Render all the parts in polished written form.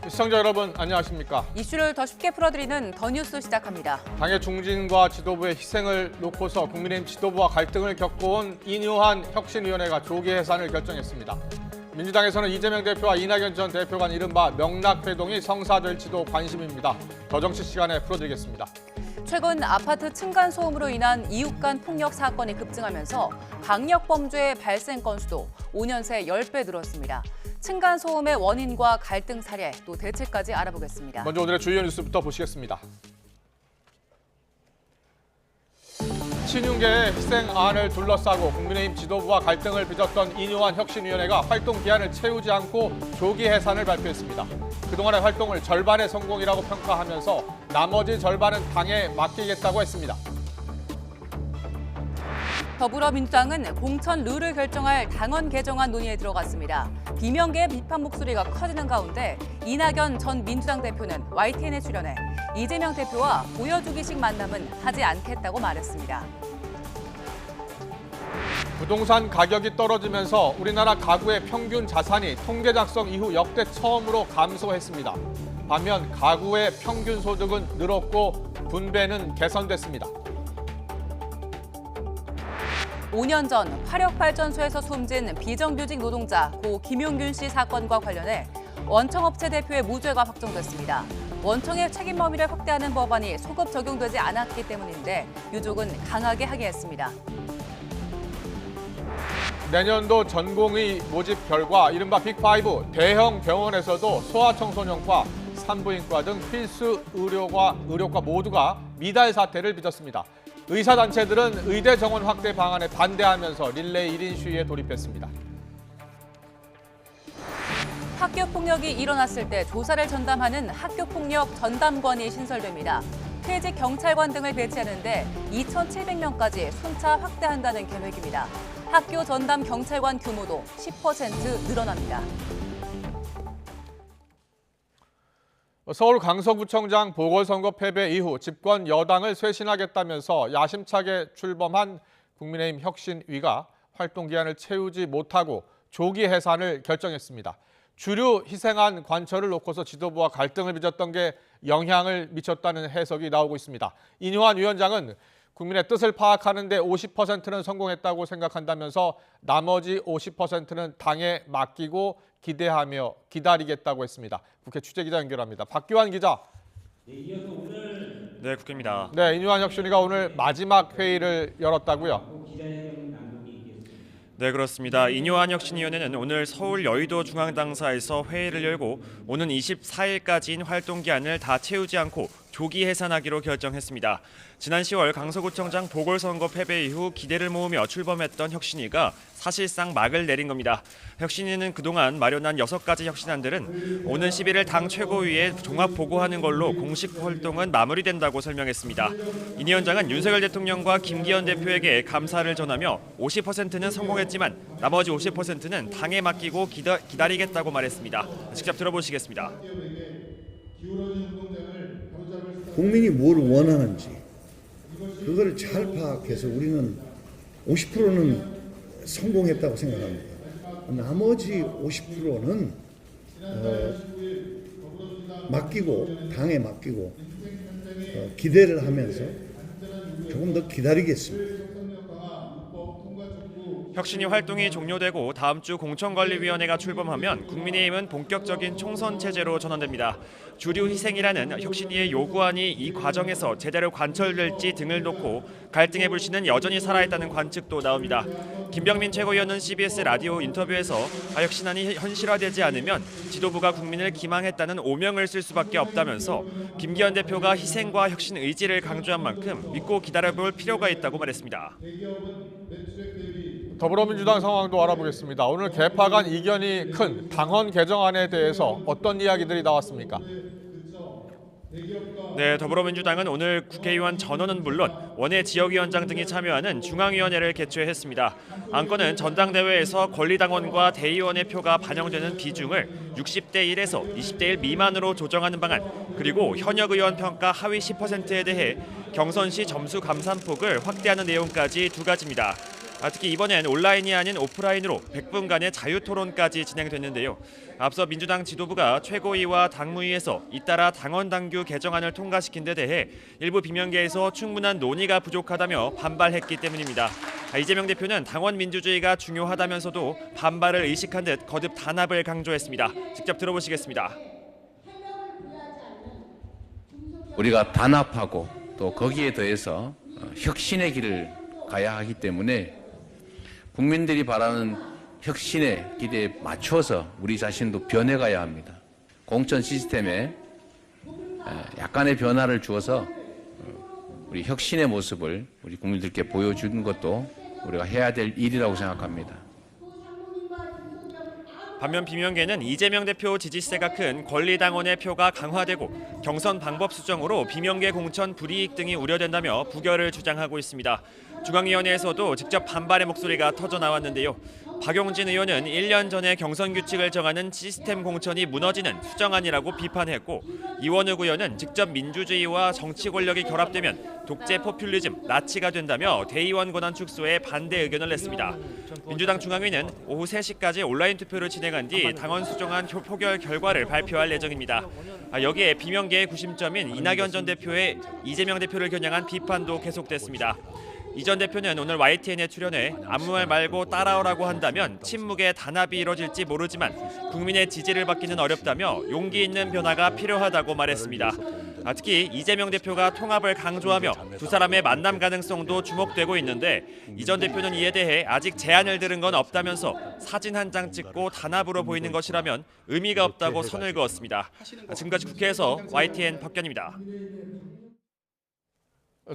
시청자 여러분 안녕하십니까? 이슈를 더 쉽게 풀어드리는 더 뉴스 시작합니다. 당의 중진과 지도부의 희생을 놓고서 국민의힘 지도부와 갈등을 겪어온 인유한 혁신위원회가 조기 해산을 결정했습니다. 민주당에서는 이재명 대표와 이낙연 전 대표 간 이른바 명락회동이 성사될지도 관심입니다. 더 정치 시간에 풀어드리겠습니다. 최근 아파트 층간소음으로 인한 이웃 간 폭력 사건이 급증하면서 강력범죄의 발생 건수도 5년 새 10배 늘었습니다. 층간소음의 원인과 갈등 사례, 또 대책까지 알아보겠습니다. 먼저 오늘의 주요 뉴스부터 보시겠습니다. 친윤계의 희생안을 둘러싸고 국민의힘 지도부와 갈등을 빚었던 인유한 혁신위원회가 활동 기한을 채우지 않고 조기 해산을 발표했습니다. 그동안의 활동을 절반의 성공이라고 평가하면서 나머지 절반은 당에 맡기겠다고 했습니다. 더불어민주당은 공천 룰을 결정할 당원 개정안 논의에 들어갔습니다. 비명계의 비판 목소리가 커지는 가운데 이낙연 전 민주당 대표는 YTN에 출연해 이재명 대표와 보여주기식 만남은 하지 않겠다고 말했습니다. 부동산 가격이 떨어지면서 우리나라 가구의 평균 자산이 통계 작성 이후 역대 처음으로 감소했습니다. 반면 가구의 평균 소득은 늘었고 분배는 개선됐습니다. 5년 전 화력발전소에서 숨진 비정규직 노동자 고 김용균 씨 사건과 관련해 원청업체 대표의 무죄가 확정됐습니다. 원청의 책임 범위를 확대하는 법안이 소급 적용되지 않았기 때문인데 유족은 강하게 항의했습니다. 내년도 전공의 모집 결과 이른바 빅5 대형 병원에서도 소아청소년과 산부인과 등 필수 의료과 모두가 미달 사태를 빚었습니다. 의사단체들은 의대 정원 확대 방안에 반대하면서 릴레이 1인 시위에 돌입했습니다. 학교 폭력이 일어났을 때 조사를 전담하는 학교폭력 전담관이 신설됩니다. 퇴직 경찰관 등을 배치하는데 2,700명까지 순차 확대한다는 계획입니다. 학교 전담 경찰관 규모도 10% 늘어납니다. 서울 강서구청장 보궐선거 패배 이후 집권 여당을 쇄신하겠다면서 야심차게 출범한 국민의힘 혁신위가 활동 기한을 채우지 못하고 조기 해산을 결정했습니다. 주류 희생안 관철을 놓고서 지도부와 갈등을 빚었던 게 영향을 미쳤다는 해석이 나오고 있습니다. 인유한 위원장은 국민의 뜻을 파악하는 데 50%는 성공했다고 생각한다면서 나머지 50%는 당에 맡기고 기대하며 기다리겠다고 했습니다. 국회 취재기자 연결합니다. 박기환 기자. 네, 국회입니다. 네, 인유한 혁신위가 오늘 마지막 회의를 열었다고요? 네, 그렇습니다. 인유한 혁신위원회는 오늘 서울 여의도 중앙당사에서 회의를 열고 오는 24일까지인 활동 기한을 다 채우지 않고 조기 해산하기로 결정했습니다. 지난 10월 강서구청장 보궐선거 패배 이후 기대를 모으며 출범했던 혁신위가 사실상 막을 내린 겁니다. 혁신위는 그동안 마련한 6가지 혁신안들은 오는 11일 당 최고위에 종합 보고하는 걸로 공식 활동은 마무리된다고 설명했습니다. 인 위원장은 윤석열 대통령과 김기현 대표에게 감사를 전하며 50%는 성공했지만 나머지 50%는 당에 맡기고 기다리겠다고 말했습니다. 직접 들어보시겠습니다. 국민이 뭘 원하는지 그거를 잘 파악해서 우리는 50%는 성공했다고 생각합니다. 나머지 50%는 맡기고 당에 맡기고 기대를 하면서 조금 더 기다리겠습니다. 혁신위 활동이 종료되고 다음 주 공천관리위원회가 출범하면 국민의힘은 본격적인 총선 체제로 전환됩니다. 주류 희생이라는 혁신위의 요구안이 이 과정에서 제대로 관철될지 등을 놓고 갈등의 불씨는 여전히 살아있다는 관측도 나옵니다. 김병민 최고위원은 CBS 라디오 인터뷰에서 혁신안이 현실화되지 않으면 지도부가 국민을 기망했다는 오명을 쓸 수밖에 없다면서 김기현 대표가 희생과 혁신 의지를 강조한 만큼 믿고 기다려볼 필요가 있다고 말했습니다. 더불어민주당 상황도 알아보겠습니다. 오늘 개파 간 이견이 큰 당헌 개정안에 대해서 어떤 이야기들이 나왔습니까? 네, 더불어민주당은 오늘 국회의원 전원은 물론 원외 지역위원장 등이 참여하는 중앙위원회를 개최했습니다. 안건은 전당대회에서 권리당원과 대의원의 표가 반영되는 비중을 60대 1에서 20대 1 미만으로 조정하는 방안, 그리고 현역 의원 평가 하위 10%에 대해 경선 시 점수 감산폭을 확대하는 내용까지 두 가지입니다. 특히 이번엔 온라인이 아닌 오프라인으로 100분간의 자유토론까지 진행됐는데요. 앞서 민주당 지도부가 최고위와 당무위에서 잇따라 당원당규 개정안을 통과시킨 데 대해 일부 비명계에서 충분한 논의가 부족하다며 반발했기 때문입니다. 이재명 대표는 당원 민주주의가 중요하다면서도 반발을 의식한 듯 거듭 단합을 강조했습니다. 직접 들어보시겠습니다. 우리가 단합하고 또 거기에 더해서 혁신의 길을 가야 하기 때문에 국민들이 바라는 혁신의 기대에 맞춰서 우리 자신도 변해가야 합니다. 공천 시스템에 약간의 변화를 주어서 우리 혁신의 모습을 우리 국민들께 보여주는 것도 우리가 해야 될 일이라고 생각합니다. 반면 비명계는 이재명 대표 지지세가 큰 권리당원의 표가 강화되고 경선 방법 수정으로 비명계 공천 불이익 등이 우려된다며 부결을 주장하고 있습니다. 중앙위원회에서도 직접 반발의 목소리가 터져 나왔는데요. 박용진 의원은 1년 전에 경선 규칙을 정하는 시스템 공천이 무너지는 수정안이라고 비판했고, 이원욱 의원은 직접 민주주의와 정치 권력이 결합되면 독재 포퓰리즘, 나치가 된다며 대의원 권한 축소에 반대 의견을 냈습니다. 민주당 중앙위는 오후 3시까지 온라인 투표를 진행한 뒤 당원 수정안 표결 결과를 발표할 예정입니다. 여기에 비명계의 구심점인 이낙연 전 대표의 이재명 대표를 겨냥한 비판도 계속됐습니다. 이 전 대표는 오늘 YTN에 출연해 아무 말 말고 따라오라고 한다면 침묵의 단합이 이뤄질지 모르지만 국민의 지지를 받기는 어렵다며 용기 있는 변화가 필요하다고 말했습니다. 특히 이재명 대표가 통합을 강조하며 두 사람의 만남 가능성도 주목되고 있는데, 이 전 대표는 이에 대해 아직 제안을 들은 건 없다면서 사진 한 장 찍고 단합으로 보이는 것이라면 의미가 없다고 선을 그었습니다. 지금까지 국회에서 YTN 박견입니다.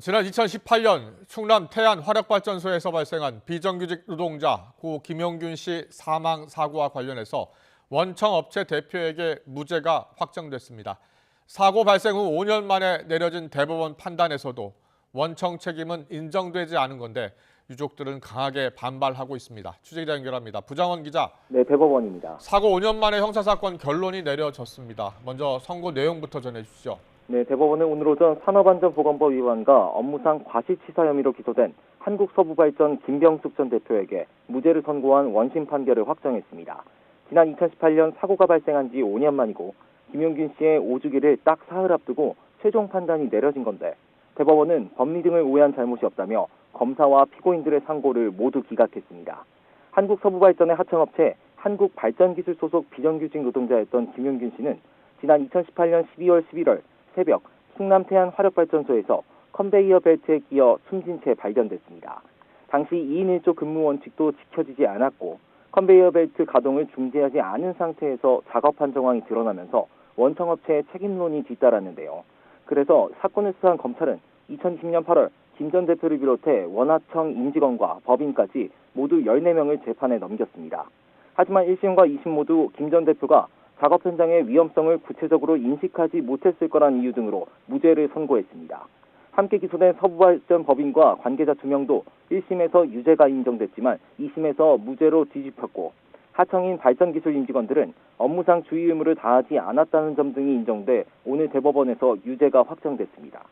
지난 2018년 충남 태안 화력발전소에서 발생한 비정규직 노동자 고 김용균 씨 사망 사고와 관련해서 원청업체 대표에게 무죄가 확정됐습니다. 사고 발생 후 5년 만에 내려진 대법원 판단에서도 원청 책임은 인정되지 않은 건데 유족들은 강하게 반발하고 있습니다. 취재기자 연결합니다. 부장원 기자. 네, 대법원입니다. 사고 5년 만에 형사사건 결론이 내려졌습니다. 먼저 선고 내용부터 전해주시죠. 네, 대법원은 오늘 오전 산업안전보건법 위반과 업무상 과실치사 혐의로 기소된 한국서부발전 김병숙 전 대표에게 무죄를 선고한 원심 판결을 확정했습니다. 지난 2018년 사고가 발생한 지 5년 만이고 김용균 씨의 오주기를 딱 사흘 앞두고 최종 판단이 내려진 건데, 대법원은 법리 등을 오해한 잘못이 없다며 검사와 피고인들의 상고를 모두 기각했습니다. 한국서부발전의 하청업체 한국발전기술 소속 비정규직 노동자였던 김용균 씨는 지난 2018년 12월 11월 새벽 충남 태안 화력발전소에서 컨베이어 벨트에 끼어 숨진 채 발견됐습니다. 당시 2인 1조 근무 원칙도 지켜지지 않았고 컨베이어 벨트 가동을 중지하지 않은 상태에서 작업한 정황이 드러나면서 원청업체의 책임론이 뒤따랐는데요. 그래서 사건을 수사한 검찰은 2020년 8월 김 전 대표를 비롯해 원하청 임직원과 법인까지 모두 14명을 재판에 넘겼습니다. 하지만 1심과 2심 모두 김 전 대표가 작업 현장의 위험성을 구체적으로 인식하지 못했을 거란 이유 등으로 무죄를 선고했습니다. 함께 기소된 서부발전 법인과 관계자 2명도 1심에서 유죄가 인정됐지만 2심에서 무죄로 뒤집혔고, 하청인 발전기술 임직원들은 업무상 주의 의무를 다하지 않았다는 점 등이 인정돼 오늘 대법원에서 유죄가 확정됐습니다.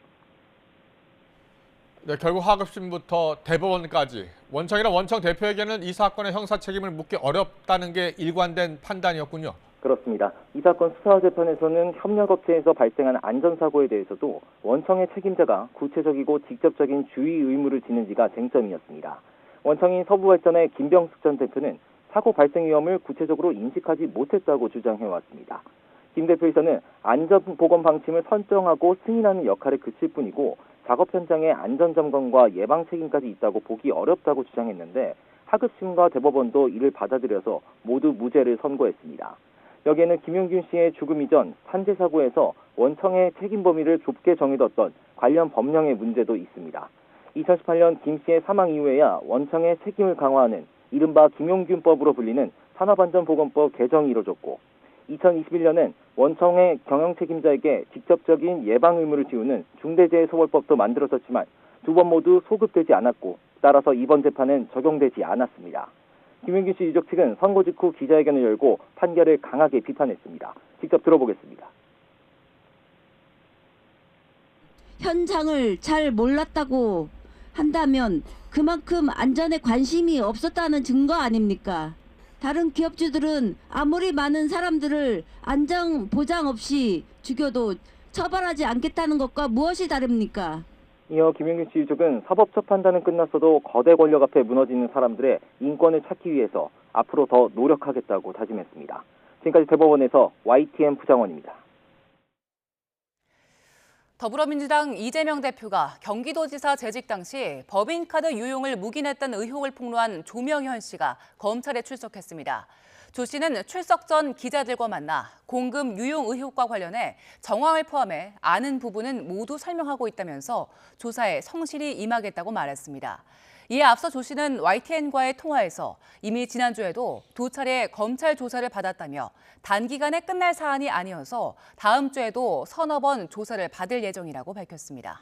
네, 결국 하급심부터 대법원까지 원청이나 원청 대표에게는 이 사건의 형사 책임을 묻기 어렵다는 게 일관된 판단이었군요. 그렇습니다. 이 사건 수사 재판에서는 협력업체에서 발생한 안전사고에 대해서도 원청의 책임자가 구체적이고 직접적인 주의 의무를 지는지가 쟁점이었습니다. 원청인 서부발전의 김병숙 전 대표는 사고 발생 위험을 구체적으로 인식하지 못했다고 주장해왔습니다. 김 대표에서는 안전보건 방침을 설정하고 승인하는 역할에 그칠 뿐이고 작업 현장의 안전점검과 예방 책임까지 있다고 보기 어렵다고 주장했는데, 하급심과 대법원도 이를 받아들여서 모두 무죄를 선고했습니다. 여기에는 김용균 씨의 죽음 이전 산재 사고에서 원청의 책임 범위를 좁게 정해뒀던 관련 법령의 문제도 있습니다. 2018년 김 씨의 사망 이후에야 원청의 책임을 강화하는 이른바 김용균법으로 불리는 산업안전보건법 개정이 이뤄졌고, 2021년엔 원청의 경영 책임자에게 직접적인 예방 의무를 지우는 중대재해처벌법도 만들어졌지만 두 번 모두 소급되지 않았고, 따라서 이번 재판은 적용되지 않았습니다. 김용균 씨 유족 측은 선고 직후 기자회견을 열고 판결을 강하게 비판했습니다. 직접 들어보겠습니다. 현장을 잘 몰랐다고 한다면 그만큼 안전에 관심이 없었다는 증거 아닙니까? 다른 기업주들은 아무리 많은 사람들을 안전 보장 없이 죽여도 처벌하지 않겠다는 것과 무엇이 다릅니까? 이어 김용균 씨 유족은 사법적 판단은 끝났어도 거대 권력 앞에 무너지는 사람들의 인권을 찾기 위해서 앞으로 더 노력하겠다고 다짐했습니다. 지금까지 대법원에서 YTN 부장원입니다. 더불어민주당 이재명 대표가 경기도지사 재직 당시 법인카드 유용을 묵인했던 의혹을 폭로한 조명현 씨가 검찰에 출석했습니다. 조 씨는 출석 전 기자들과 만나 공금 유용 의혹과 관련해 정황을 포함해 아는 부분은 모두 설명하고 있다면서 조사에 성실히 임하겠다고 말했습니다. 이에 앞서 조 씨는 YTN과의 통화에서 이미 지난주에도 2차례 검찰 조사를 받았다며 단기간에 끝날 사안이 아니어서 다음 주에도 서너 번 조사를 받을 예정이라고 밝혔습니다.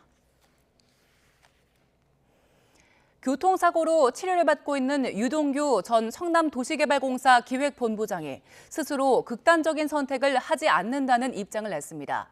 교통사고로 치료를 받고 있는 유동규 전 성남도시개발공사 기획본부장이 스스로 극단적인 선택을 하지 않는다는 입장을 냈습니다.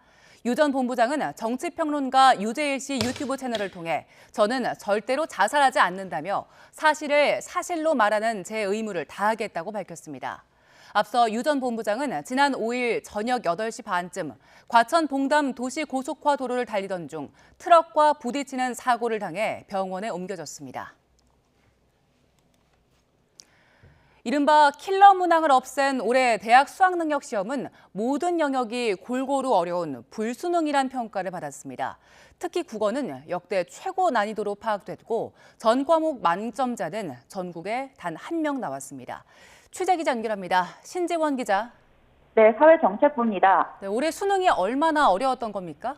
유 전 본부장은 정치평론가 유재일 씨 유튜브 채널을 통해 저는 절대로 자살하지 않는다며 사실을 사실로 말하는 제 의무를 다하겠다고 밝혔습니다. 앞서 유 전 본부장은 지난 5일 저녁 8시 반쯤 과천 봉담 도시고속화 도로를 달리던 중 트럭과 부딪히는 사고를 당해 병원에 옮겨졌습니다. 이른바 킬러 문항을 없앤 올해 대학 수학능력 시험은 모든 영역이 골고루 어려운 불수능이란 평가를 받았습니다. 특히 국어는 역대 최고 난이도로 파악됐고 전 과목 만점자는 전국에 단 1명 나왔습니다. 취재기자 연결합니다. 신지원 기자. 네, 사회정책부입니다. 네, 올해 수능이 얼마나 어려웠던 겁니까?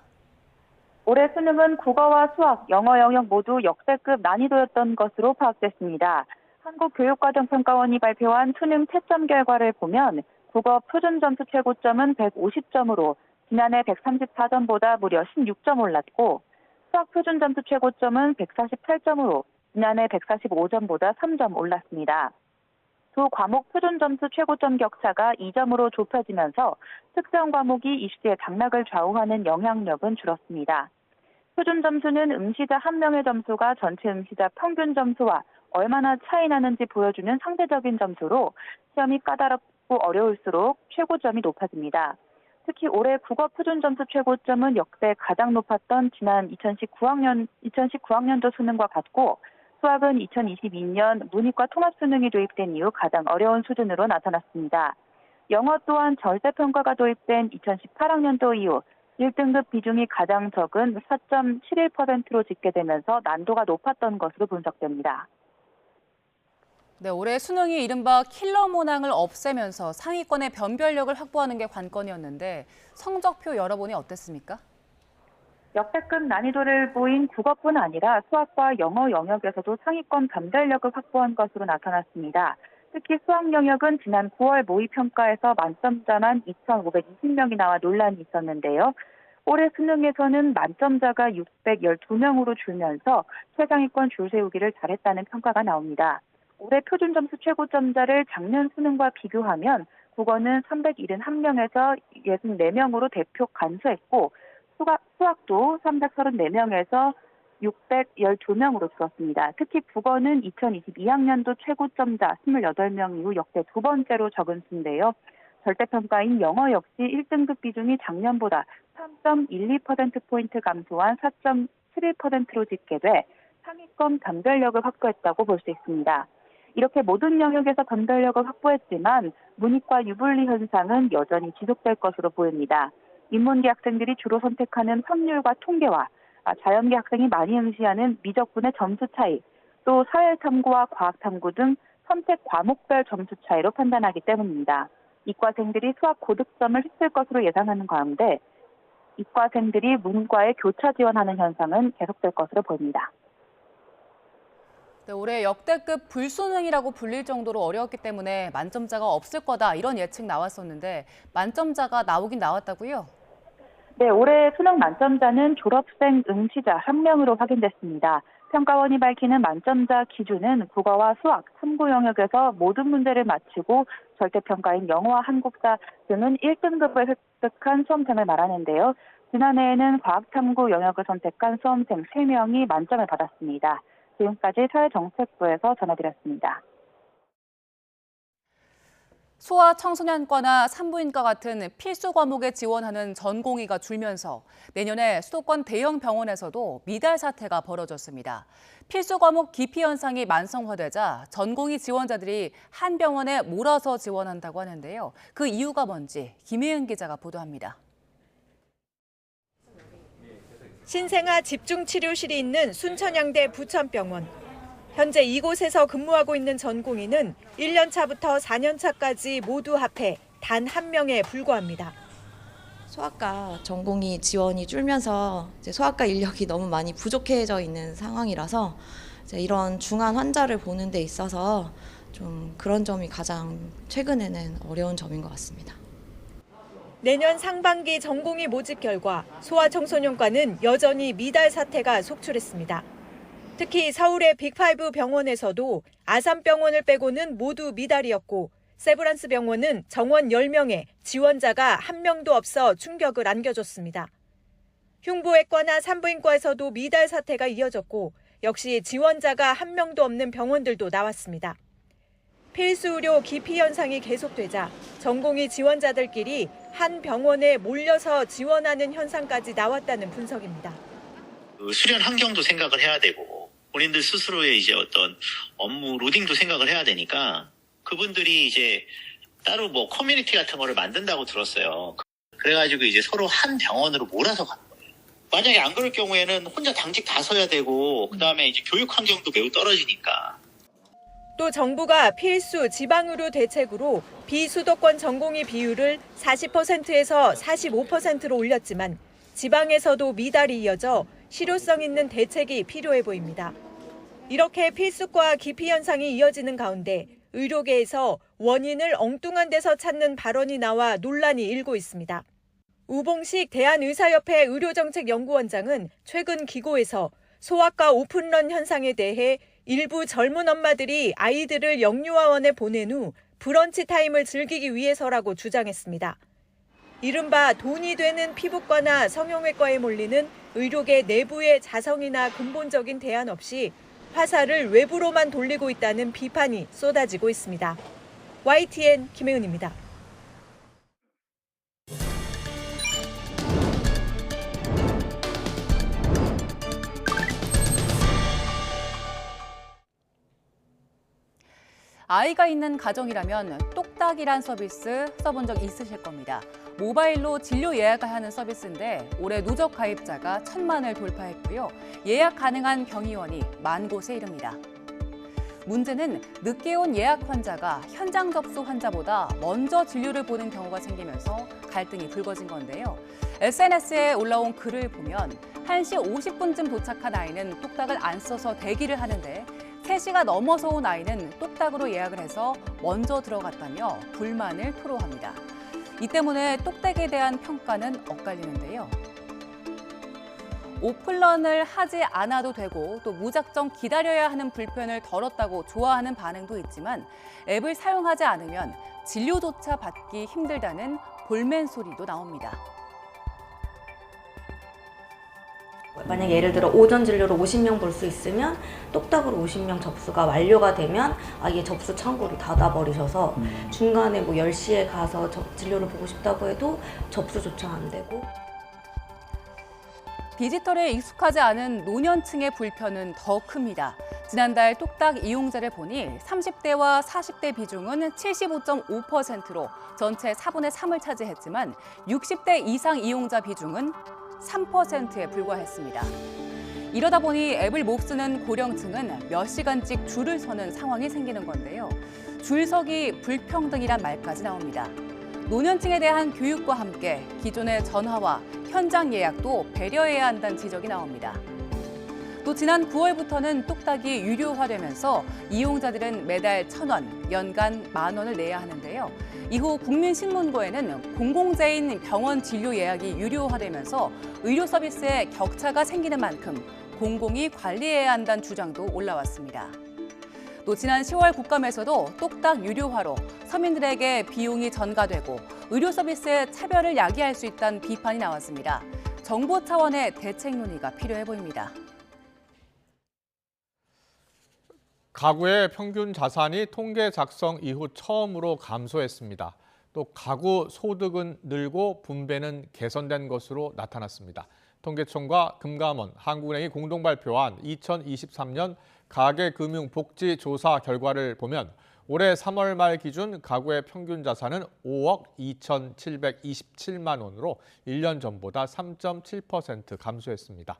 올해 수능은 국어와 수학, 영어 영역 모두 역대급 난이도였던 것으로 파악됐습니다. 한국교육과정평가원이 발표한 수능 채점 결과를 보면 국어 표준점수 최고점은 150점으로 지난해 134점보다 무려 16점 올랐고 수학 표준점수 최고점은 148점으로 지난해 145점보다 3점 올랐습니다. 두 과목 표준점수 최고점 격차가 2점으로 좁혀지면서 특정 과목이 이슈의 당락을 좌우하는 영향력은 줄었습니다. 표준점수는 응시자 1명의 점수가 전체 응시자 평균 점수와 얼마나 차이 나는지 보여주는 상대적인 점수로 시험이 까다롭고 어려울수록 최고점이 높아집니다. 특히 올해 국어 표준점수 최고점은 역대 가장 높았던 지난 2019학년도 수능과 같고 수학은 2022년 문이과 통합수능이 도입된 이후 가장 어려운 수준으로 나타났습니다. 영어 또한 절대평가가 도입된 2018학년도 이후 1등급 비중이 가장 적은 4.71%로 집계되면서 난도가 높았던 것으로 분석됩니다. 네, 올해 수능이 이른바 킬러 문항을 없애면서 상위권의 변별력을 확보하는 게 관건이었는데 성적표 열어보니 어땠습니까? 역대급 난이도를 보인 국어뿐 아니라 수학과 영어 영역에서도 상위권 변별력을 확보한 것으로 나타났습니다. 특히 수학 영역은 지난 9월 모의평가에서 만점자만 2,520명이 나와 논란이 있었는데요. 올해 수능에서는 만점자가 612명으로 줄면서 최상위권 줄 세우기를 잘했다는 평가가 나옵니다. 올해 표준점수 최고점자를 작년 수능과 비교하면 국어는 371명에서 64명으로 대폭 감소했고 수학도 334명에서 612명으로 줄었습니다. 특히 국어는 2022학년도 최고점자 28명 이후 역대 두 번째로 적은 수인데요. 절대평가인 영어 역시 1등급 비중이 작년보다 3.12%포인트 감소한 4.71%로 집계돼 상위권 변별력을 확보했다고 볼 수 있습니다. 이렇게 모든 영역에서 변별력을 확보했지만 문이과 유불리 현상은 여전히 지속될 것으로 보입니다. 인문계 학생들이 주로 선택하는 확률과 통계와 자연계 학생이 많이 응시하는 미적분의 점수 차이, 또 사회탐구와 과학탐구 등 선택 과목별 점수 차이로 판단하기 때문입니다. 이과생들이 수학 고득점을 휩쓸 것으로 예상하는 가운데 이과생들이 문과에 교차 지원하는 현상은 계속될 것으로 보입니다. 네, 올해 역대급 불수능이라고 불릴 정도로 어려웠기 때문에 만점자가 없을 거다 이런 예측 나왔었는데 만점자가 나오긴 나왔다고요? 네, 올해 수능 만점자는 졸업생 응시자 1명으로 확인됐습니다. 평가원이 밝히는 만점자 기준은 국어와 수학, 탐구 영역에서 모든 문제를 마치고 절대평가인 영어와 한국사 등은 1등급을 획득한 수험생을 말하는데요. 지난해에는 과학탐구 영역을 선택한 수험생 3명이 만점을 받았습니다. 지금까지 사회정책부에서 전해드렸습니다. 소아 청소년과나 산부인과 같은 필수 과목에 지원하는 전공의가 줄면서 내년에 수도권 대형 병원에서도 미달 사태가 벌어졌습니다. 필수 과목 기피 현상이 만성화되자 전공의 지원자들이 한 병원에 몰아서 지원한다고 하는데요. 그 이유가 뭔지 김혜은 기자가 보도합니다. 신생아 집중치료실이 있는 순천향대 부천병원. 현재 이곳에서 근무하고 있는 전공의는 1년차부터 4년차까지 모두 합해 단 한 명에 불과합니다. 소아과 전공의 지원이 줄면서 이제 소아과 인력이 너무 많이 부족해져 있는 상황이라서 이제 이런 중환 환자를 보는 데 있어서 좀 그런 점이 가장 최근에는 어려운 점인 것 같습니다. 내년 상반기 전공의 모집 결과 소아청소년과는 여전히 미달 사태가 속출했습니다. 특히 서울의 빅5 병원에서도 아산병원을 빼고는 모두 미달이었고 세브란스 병원은 정원 10명에 지원자가 한 명도 없어 충격을 안겨줬습니다. 흉부외과나 산부인과에서도 미달 사태가 이어졌고 역시 지원자가 한 명도 없는 병원들도 나왔습니다. 필수 의료 기피 현상이 계속되자 전공의 지원자들끼리 한 병원에 몰려서 지원하는 현상까지 나왔다는 분석입니다. 수련 환경도 생각을 해야 되고 본인들 스스로의 이제 어떤 업무 로딩도 생각을 해야 되니까 그분들이 이제 따로 뭐 커뮤니티 같은 거를 만든다고 들었어요. 그래가지고 이제 서로 한 병원으로 몰아서 가는 거예요. 만약에 안 그럴 경우에는 혼자 당직 다 서야 되고 그다음에 이제 교육 환경도 매우 떨어지니까. 또 정부가 필수 지방의료 대책으로 비수도권 전공의 비율을 40%에서 45%로 올렸지만 지방에서도 미달이 이어져 실효성 있는 대책이 필요해 보입니다. 이렇게 필수과 기피 현상이 이어지는 가운데 의료계에서 원인을 엉뚱한 데서 찾는 발언이 나와 논란이 일고 있습니다. 우봉식 대한의사협회 의료정책연구원장은 최근 기고에서 소아과 오픈런 현상에 대해 일부 젊은 엄마들이 아이들을 영유아원에 보낸 후 브런치 타임을 즐기기 위해서라고 주장했습니다. 이른바 돈이 되는 피부과나 성형외과에 몰리는 의료계 내부의 자성이나 근본적인 대안 없이 화살을 외부로만 돌리고 있다는 비판이 쏟아지고 있습니다. YTN 김혜은입니다. 아이가 있는 가정이라면 똑딱이란 서비스 써본 적 있으실 겁니다. 모바일로 진료 예약을 하는 서비스인데 올해 누적 가입자가 1,000만을 돌파했고요. 예약 가능한 병의원이 10,000곳에 이릅니다. 문제는 늦게 온 예약 환자가 현장 접수 환자보다 먼저 진료를 보는 경우가 생기면서 갈등이 불거진 건데요. SNS에 올라온 글을 보면 1시 50분쯤 도착한 아이는 똑딱을 안 써서 대기를 하는데 3시가 넘어서 온 아이는 똑딱으로 예약을 해서 먼저 들어갔다며 불만을 토로합니다. 이 때문에 똑딱에 대한 평가는 엇갈리는데요. 오픈런을 하지 않아도 되고 또 무작정 기다려야 하는 불편을 덜었다고 좋아하는 반응도 있지만 앱을 사용하지 않으면 진료조차 받기 힘들다는 볼멘 소리도 나옵니다. 만약 예를 들어 오전 진료로 50명 볼 수 있으면 똑딱으로 50명 접수가 완료가 되면 아예 접수 창구를 닫아버리셔서 중간에 뭐 10시에 가서 진료를 보고 싶다고 해도 접수조차 안 되고. 디지털에 익숙하지 않은 노년층의 불편은 더 큽니다. 지난달 똑딱 이용자를 보니 30대와 40대 비중은 75.5%로 전체 4분의 3을 차지했지만 60대 이상 이용자 비중은 3%에 불과했습니다. 이러다 보니 앱을 못 쓰는 고령층은 몇 시간씩 줄을 서는 상황이 생기는 건데요. 줄서기 불평등이란 말까지 나옵니다. 노년층에 대한 교육과 함께 기존의 전화와 현장 예약도 배려해야 한다는 지적이 나옵니다. 또 지난 9월부터는 똑딱이 유료화되면서 이용자들은 매달 1,000원, 연간 10,000원을 내야 하는데요. 이후 국민신문고에는 공공재인 병원 진료 예약이 유료화되면서 의료 서비스에 격차가 생기는 만큼 공공이 관리해야 한다는 주장도 올라왔습니다. 또 지난 10월 국감에서도 똑딱 유료화로 서민들에게 비용이 전가되고 의료 서비스의 차별을 야기할 수 있다는 비판이 나왔습니다. 정부 차원의 대책 논의가 필요해 보입니다. 가구의 평균 자산이 통계 작성 이후 처음으로 감소했습니다. 또 가구 소득은 늘고 분배는 개선된 것으로 나타났습니다. 통계청과 금감원, 한국은행이 공동 발표한 2023년 가계금융복지조사 결과를 보면 올해 3월 말 기준 가구의 평균 자산은 5억 2,727만 원으로 1년 전보다 3.7% 감소했습니다.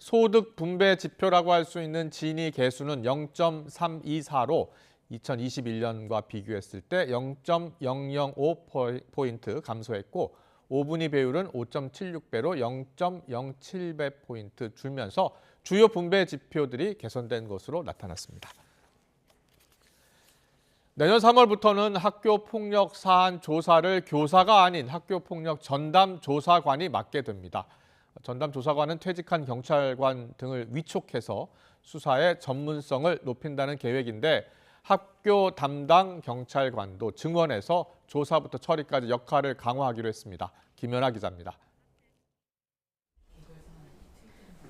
소득 분배 지표라고 할 수 있는 진위 계수는 0.324로 2021년과 비교했을 때 0.005포인트 감소했고 5분위 배율은 5.76배로 0.07배포인트 줄면서 주요 분배 지표들이 개선된 것으로 나타났습니다. 내년 3월부터는 학교폭력 사안 조사를 교사가 아닌 학교폭력 전담 조사관이 맡게 됩니다. 전담 조사관은 퇴직한 경찰관 등을 위촉해서 수사의 전문성을 높인다는 계획인데 학교 담당 경찰관도 증원해서 조사부터 처리까지 역할을 강화하기로 했습니다. 김연아 기자입니다.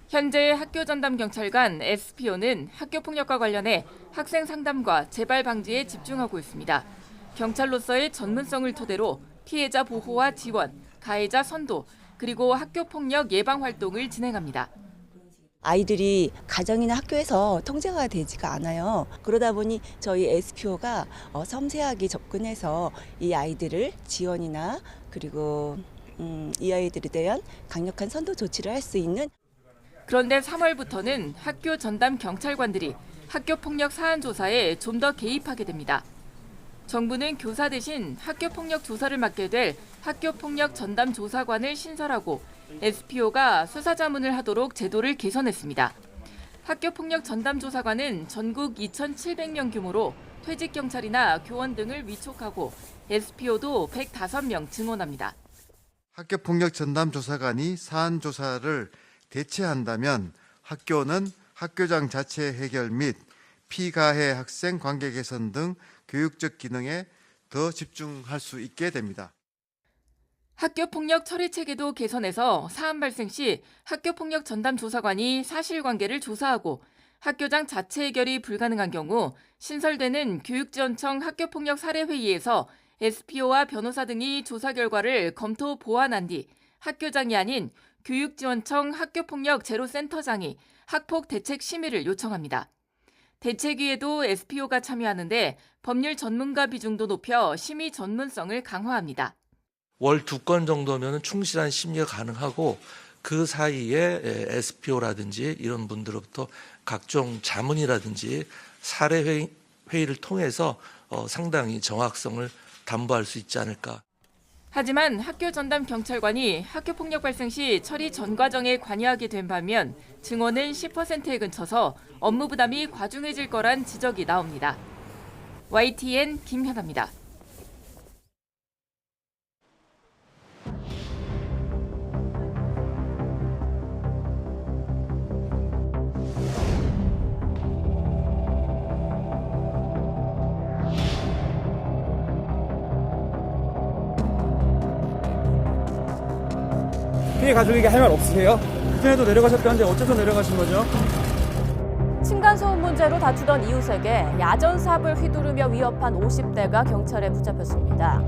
현재 학교 전담 경찰관 SPO는 학교 폭력과 관련해 학생 상담과 재발 방지에 집중하고 있습니다. 경찰로서의 전문성을 토대로 피해자 보호와 지원, 가해자 선도, 그리고 학교 폭력 예방 활동을 진행합니다. 아이들이 가정이나 학교에서 통제가 되지가 않아요. 그러다 보니 저희 SPO가 섬세하게 접근해서 이 아이들을 지원이나 그리고 이 아이들에 대한 강력한 선도 조치를 할 수 있는. 그런데 3월부터는 학교 전담 경찰관들이 학교 폭력 사안 조사에 좀 더 개입하게 됩니다. 정부는 교사 대신 학교 폭력 조사를 맡게 될 학교 폭력 전담 조사관을 신설하고 SPO가 수사 자문을 하도록 제도를 개선했습니다. 학교 폭력 전담 조사관은 전국 2,700명 규모로 퇴직 경찰이나 교원 등을 위촉하고 SPO도 105명 증원합니다. 학교 폭력 전담 조사관이 사안 조사를 대체한다면 학교는 학교장 자체 해결 및 피가해 학생 관계 개선 등 교육적 기능에 더 집중할 수 있게 됩니다. 학교폭력 처리 체계도 개선해서 사안 발생 시 학교폭력 전담 조사관이 사실관계를 조사하고 학교장 자체 해결이 불가능한 경우 신설되는 교육지원청 학교폭력 사례회의에서 SPO와 변호사 등이 조사 결과를 검토 보완한 뒤 학교장이 아닌 교육지원청 학교폭력 제로센터장이 학폭 대책 심의를 요청합니다. 대책위에도 SPO가 참여하는데 법률 전문가 비중도 높여 심의 전문성을 강화합니다. 월 2건 정도면 충실한 심의가 가능하고 그 사이에 SPO라든지 이런 분들로부터 각종 자문이라든지 사례 회의를 통해서 상당히 정확성을 담보할 수 있지 않을까. 하지만 학교 전담 경찰관이 학교 폭력 발생 시 처리 전 과정에 관여하게 된 반면 증언은 10%에 근처서 업무 부담이 과중해질 거란 지적이 나옵니다. YTN 김현아입니다. 피해 가족에게 할 말 없으세요? 그전에도 내려가셨다는데 어째서 내려가신 거죠? 층간소음 문제로 다투던 이웃에게 야전삽을 휘두르며 위협한 50대가 경찰에 붙잡혔습니다.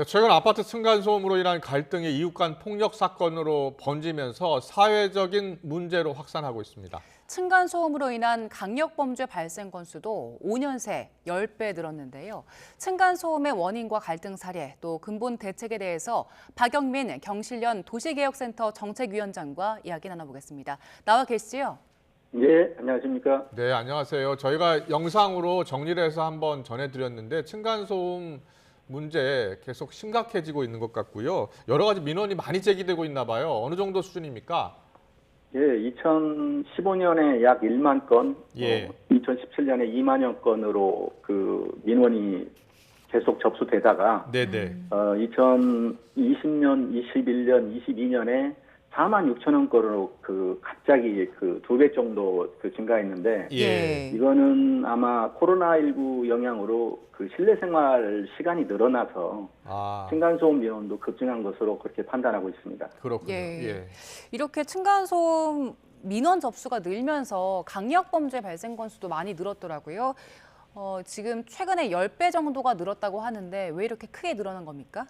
최근 아파트 층간소음으로 인한 갈등이 이웃 간 폭력 사건으로 번지면서 사회적인 문제로 확산하고 있습니다. 층간소음으로 인한 강력범죄 발생 건수도 5년 새 10배 늘었는데요. 층간소음의 원인과 갈등 사례, 또 근본 대책에 대해서 박영민 경실련 도시개혁센터 정책위원장과 이야기 나눠보겠습니다. 나와 계시죠? 네, 안녕하십니까? 네, 안녕하세요. 저희가 영상으로 정리를 해서 한번 전해드렸는데 층간소음 문제 계속 심각해지고 있는 것 같고요. 여러 가지 민원이 많이 제기되고 있나 봐요. 어느 정도 수준입니까? 예, 2015년에 약 1만 건, 예. 2017년에 2만여 건으로 그 민원이 계속 접수되다가 네네. 2020년, 21년, 22년에 4만 6천여 건으로 그 갑자기 그 2배 정도 그 증가했는데 예. 이거는 아마 코로나19 영향으로 그 실내 생활 시간이 늘어나서 층간소음 민원도 급증한 것으로 그렇게 판단하고 있습니다. 그렇군요. 예. 예. 이렇게 층간소음 민원 접수가 늘면서 강력범죄 발생 건수도 많이 늘었더라고요. 지금 최근에 10배 정도가 늘었다고 하는데 왜 이렇게 크게 늘어난 겁니까?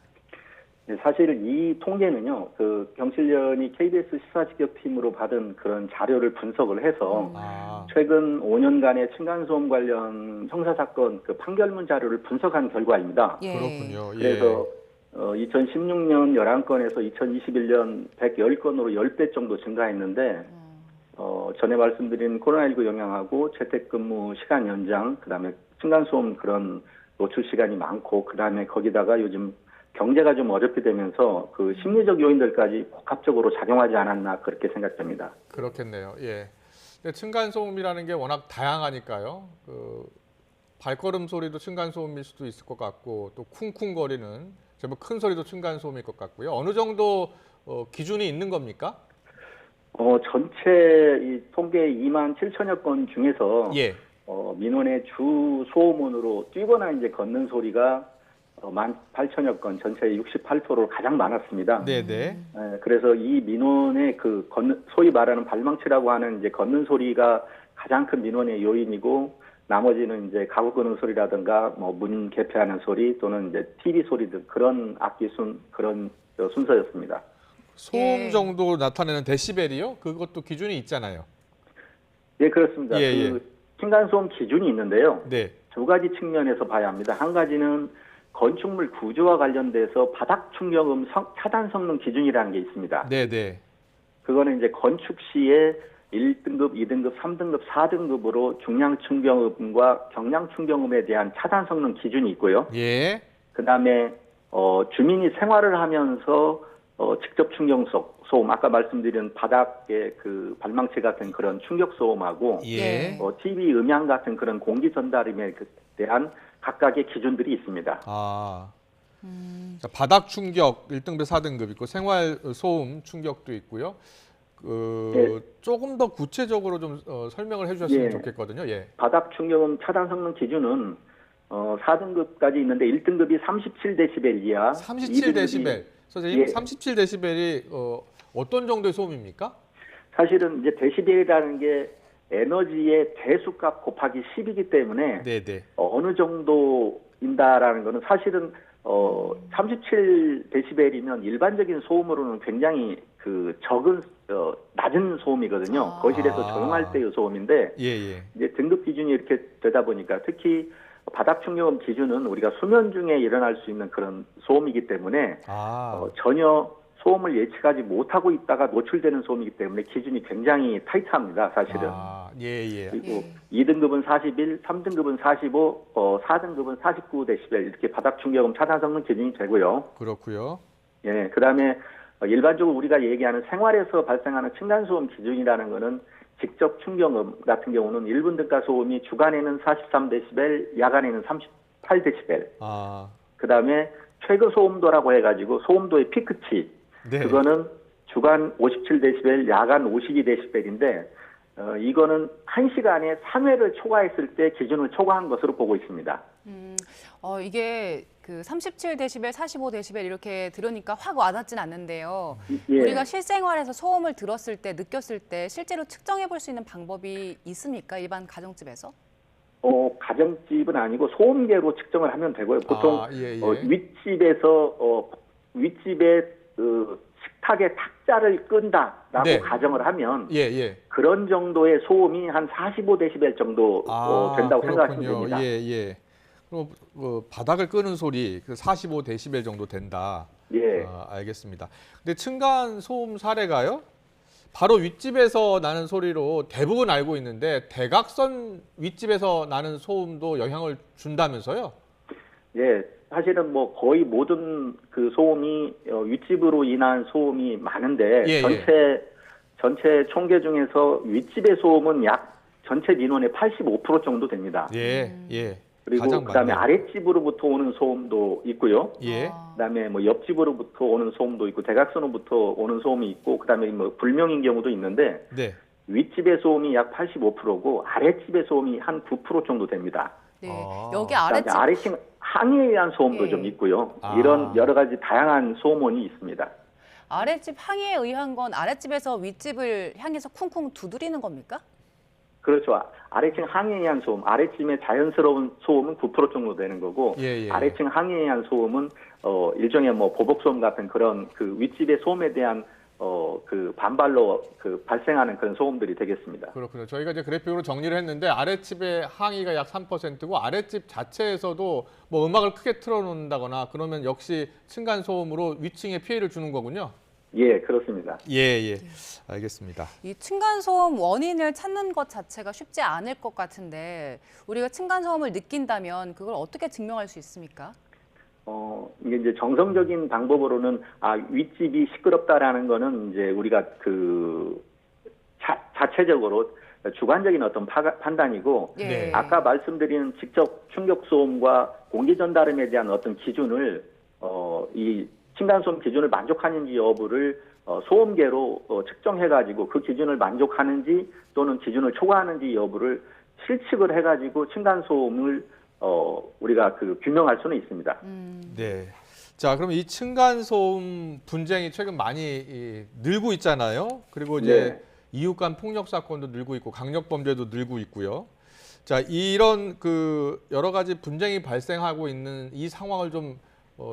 네, 사실 이 통계는요, 그 경실련이 KBS 시사직격팀으로 받은 그런 자료를 분석을 해서 최근 5년간의 층간소음 관련 형사사건 그 판결문 자료를 분석한 결과입니다. 예. 그렇군요. 그래서 2016년 11건에서 2021년 110건으로 10배 정도 증가했는데 전에 말씀드린 코로나19 영향하고 재택근무 시간 연장, 그다음에 층간소음 그런 노출 시간이 많고, 그다음에 거기다가 요즘 경제가 좀 어렵게 되면서 그 심리적 요인들까지 복합적으로 작용하지 않았나 그렇게 생각됩니다. 그렇겠네요. 예. 근데 층간소음이라는 게 워낙 다양하니까요. 그 발걸음 소리도 층간소음일 수도 있을 것 같고, 또 쿵쿵거리는 제법 큰 소리도 층간소음일 것 같고요. 어느 정도 기준이 있는 겁니까? 전체 이 통계 2만 7천여 건 중에서 예. 민원의 주 소음원으로 뛰거나 이제 걷는 소리가 18,000여 건, 전체의 68%로 가장 많았습니다. 네네. 그래서 이 민원의 그 소위 말하는 발망치라고 하는 이제 걷는 소리가 가장 큰 민원의 요인이고, 나머지는 이제 가구 끄는 소리라든가 뭐 문 개폐하는 소리 또는 이제 TV 소리 등 그런 악기 그런 순서였습니다. 소음 정도 나타내는 데시벨이요? 그것도 기준이 있잖아요. 예, 그렇습니다. 예, 그 층간소음 기준이 있는데요. 네. 두 가지 측면에서 봐야 합니다. 한 가지는 건축물 구조와 관련돼서 바닥 충격음 차단 성능 기준이라는 게 있습니다. 네네. 그거는 이제 건축 시에 1등급, 2등급, 3등급, 4등급으로 중량 충격음과 경량 충격음에 대한 차단 성능 기준이 있고요. 예. 그다음에 주민이 생활을 하면서 직접 충격 소음, 아까 말씀드린 바닥의 그 발망치 같은 그런 충격 소음하고 예. TV 음향 같은 그런 공기 전달음에 대한 각각의 기준들이 있습니다. 자, 바닥 충격 1등급, 4등급 있고 생활 소음 충격도 있고요. 조금 더 구체적으로 좀 설명을 해주셨으면 좋겠거든요. 예. 바닥 충격음 차단 성능 기준은 4등급까지 있는데 1등급이 37데시벨 이하. 37데시벨. 선생님, 37데시벨이 어떤 정도의 소음입니까? 사실은 이제 데시벨이라는 게 에너지의 대수값 곱하기 10이기 때문에 어느 정도인다라는 거는 사실은 37데시벨이면 일반적인 소음으로는 굉장히 그 적은 낮은 소음이거든요. 거실에서 조용할 때의 소음인데 이제 등급 기준이 이렇게 되다 보니까 특히 바닥 충격음 기준은 우리가 수면 중에 일어날 수 있는 그런 소음이기 때문에 전혀 소음을 예측하지 못하고 있다가 노출되는 소음이기 때문에 기준이 굉장히 타이트합니다, 사실은. 그리고 2등급은 41, 3등급은 45, 4등급은 49데시벨 이렇게 바닥 충격음 차단 성능 기준이 되고요. 그렇고요. 예, 그다음에 일반적으로 우리가 얘기하는 생활에서 발생하는 층간소음 기준이라는 거는 직접 충격음 같은 경우는 1분 등가 소음이 주간에는 43데시벨, 야간에는 38데시벨. 그다음에 최고 소음도라고 해가지고 소음도의 피크치. 그거는 주간 57데시벨, 야간 52데시벨인데 이거는 1시간에 3회를 초과했을 때 기준을 초과한 것으로 보고 있습니다. 이게 그 37데시벨, 45데시벨 이렇게 들으니까 확 와닿진 않는데요. 예. 우리가 실생활에서 소음을 들었을 때, 느꼈을 때 실제로 측정해 볼 수 있는 방법이 있습니까? 일반 가정집에서? 가정집은 아니고 소음계로 측정을 하면 되고요. 보통 윗집에 그 식탁에 탁자를 끈다라고 가정을 하면 그런 정도의 소음이 한 45데시벨 정도 된다고 생각하시면 됩니다. 그럼 바닥을 끄는 소리 45데시벨 정도 된다. 알겠습니다. 근데 층간 소음 사례가요? 바로 윗집에서 나는 소리로 대부분 알고 있는데 대각선 윗집에서 나는 소음도 영향을 준다면서요? 예, 사실은 뭐 거의 전체 총계 중에서 윗집의 소음은 약 전체 민원의 85% 정도 됩니다. 예. 그리고 가장 그다음에 많네요. 아랫집으로부터 오는 소음도 있고요. 예. 그다음에 뭐 옆집으로부터 오는 소음도 있고 대각선으로부터 오는 소음이 있고 그다음에 뭐 불명인 경우도 있는데 네. 윗집의 소음이 약 85%고 아랫집의 소음이 한 9% 정도 됩니다. 네. 여기 아랫집 아래층 항의에 의한 소음도 좀 있고요. 이런 여러 가지 다양한 소음원이 있습니다. 아랫집 항의에 의한 건 아랫집에서 윗집을 향해서 쿵쿵 두드리는 겁니까? 그렇죠. 아래층 항의에 의한 소음, 아래층의 자연스러운 소음은 9% 정도 되는 거고, 아래층 항의에 의한 소음은 일종의 뭐 보복 소음 같은 그런 그 윗집의 소음에 대한 그 반발로 그 발생하는 그런 소음들이 되겠습니다. 그렇군요. 저희가 이제 그래픽으로 정리를 했는데 아랫집의 항의가 약 3%고 아랫집 자체에서도 뭐 음악을 크게 틀어놓는다거나 그러면 역시 층간 소음으로 위층에 피해를 주는 거군요. 예, 그렇습니다. 예. 알겠습니다. 이 층간소음 원인을 찾는 것 자체가 쉽지 않을 것 같은데 우리가 층간소음을 느낀다면 그걸 어떻게 증명할 수 있습니까? 이게 이제 정성적인 방법으로는 윗집이 시끄럽다라는 거는 이제 우리가 그 자체적으로 주관적인 어떤 판단이고 아까 말씀드린 직접 충격 소음과 공기 전달음에 대한 어떤 기준을 이 층간소음 기준을 만족하는지 여부를 소음계로 측정해가지고 그 기준을 만족하는지 또는 기준을 초과하는지 여부를 실측을 해가지고 층간소음을 우리가 그 규명할 수는 있습니다. 네. 자, 그럼 이 층간소음 분쟁이 최근 많이 늘고 있잖아요. 그리고 이제 이웃 간 폭력 사건도 늘고 있고 강력 범죄도 늘고 있고요. 자, 이런 그 여러 가지 분쟁이 발생하고 있는 이 상황을 좀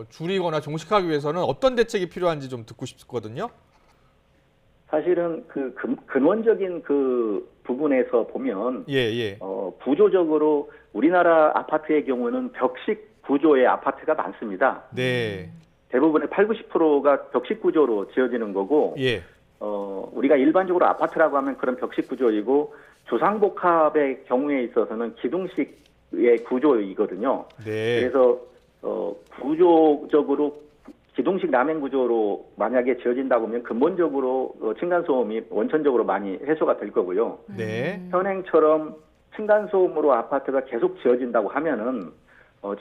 줄이거나 종식하기 위해서는 어떤 대책이 필요한지 좀 듣고 싶거든요. 사실은 그 근원적인 그 부분에서 보면 예. 구조적으로 우리나라 아파트의 경우는 벽식 구조의 아파트가 많습니다. 네. 대부분의 80~90%가 벽식 구조로 지어지는 거고 우리가 일반적으로 아파트라고 하면 그런 벽식 구조이고 주상복합의 경우에 있어서는 기둥식의 구조이거든요. 그래서 구조적으로 기둥식 라멘 구조로 만약에 지어진다고 하면 근본적으로 층간소음이 원천적으로 많이 해소가 될 거고요. 현행처럼 층간소음으로 아파트가 계속 지어진다고 하면은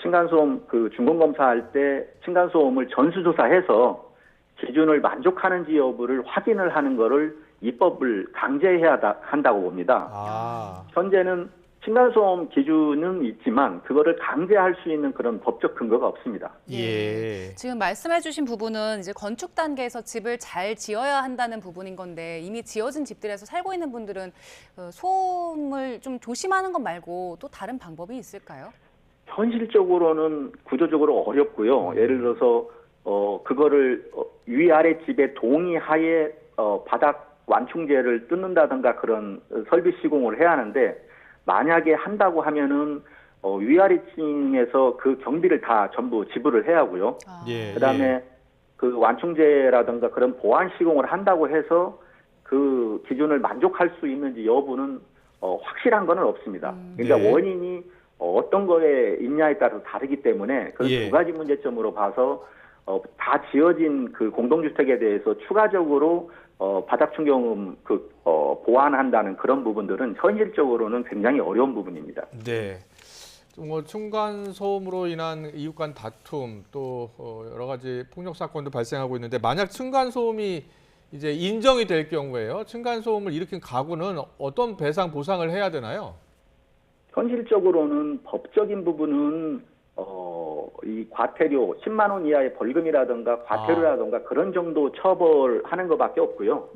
층간소음 그 중공검사할 때 층간소음을 전수조사해서 기준을 만족하는지 여부를 확인을 하는 거를 입법을 강제해야 한다고 봅니다. 현재는 층간소음 기준은 있지만 그거를 강제할 수 있는 그런 법적 근거가 없습니다. 지금 말씀해주신 부분은 이제 건축 단계에서 집을 잘 지어야 한다는 부분인 건데 이미 지어진 집들에서 살고 있는 분들은 소음을 좀 조심하는 것 말고 또 다른 방법이 있을까요? 현실적으로는 구조적으로 어렵고요. 예를 들어서 그거를 위아래 집의 동의하에 바닥 완충제를 뜯는다든가 그런 설비 시공을 해야 하는데 만약에 한다고 하면은 위아래층에서 그 경비를 다 전부 지불을 해야 하고요. 그다음에 그 완충제라든가 그런 보완 시공을 한다고 해서 그 기준을 만족할 수 있는지 여부는 확실한 건 없습니다. 그러니까 원인이 어떤 거에 있냐에 따라서 다르기 때문에 그 두 가지 문제점으로 봐서 다 지어진 그 공동주택에 대해서 추가적으로 바닥 충격음 보완한다는 그런 부분들은 현실적으로는 굉장히 어려운 부분입니다. 네. 뭐 층간 소음으로 인한 이웃 간 다툼 또 여러 가지 폭력 사건도 발생하고 있는데 만약 층간 소음이 이제 인정이 될 경우에요. 층간 소음을 일으킨 가구는 어떤 배상 보상을 해야 되나요? 현실적으로는 법적인 부분은 이 과태료 10만 원 이하의 벌금이라든가 과태료라든가 그런 정도 처벌하는 것밖에 없고요.